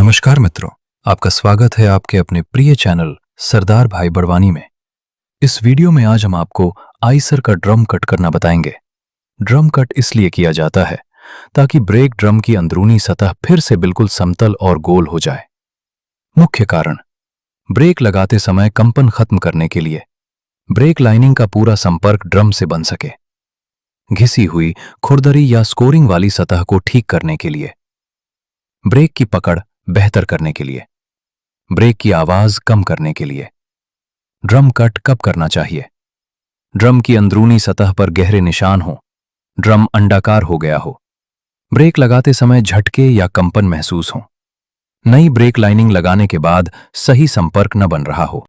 नमस्कार मित्रों, आपका स्वागत है आपके अपने प्रिय चैनल सरदार भाई बड़वानी में। इस वीडियो में आज हम आपको आइसर का ड्रम कट करना बताएंगे। ड्रम कट इसलिए किया जाता है ताकि ब्रेक ड्रम की अंदरूनी सतह फिर से बिल्कुल समतल और गोल हो जाए। मुख्य कारण: ब्रेक लगाते समय कंपन खत्म करने के लिए, ब्रेक लाइनिंग का पूरा संपर्क ड्रम से बन सके, घिसी हुई, खुरदरी या स्कोरिंग वाली सतह को ठीक करने के लिए, ब्रेक की पकड़ बेहतर करने के लिए, ब्रेक की आवाज कम करने के लिए। ड्रम कट कब करना चाहिए? ड्रम की अंदरूनी सतह पर गहरे निशान हो, ड्रम अंडाकार हो गया हो, ब्रेक लगाते समय झटके या कंपन महसूस हो, नई ब्रेक लाइनिंग लगाने के बाद सही संपर्क न बन रहा हो।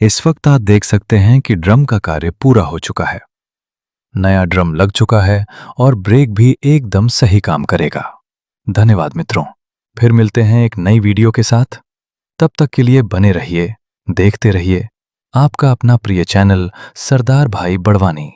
इस वक्त आप देख सकते हैं कि ड्रम का कार्य पूरा हो चुका है। नया ड्रम लग चुका है और ब्रेक भी एकदम सही काम करेगा। धन्यवाद मित्रों, फिर मिलते हैं एक नई वीडियो के साथ। तब तक के लिए बने रहिए, देखते रहिए आपका अपना प्रिय चैनल सरदार भाई बड़वानी।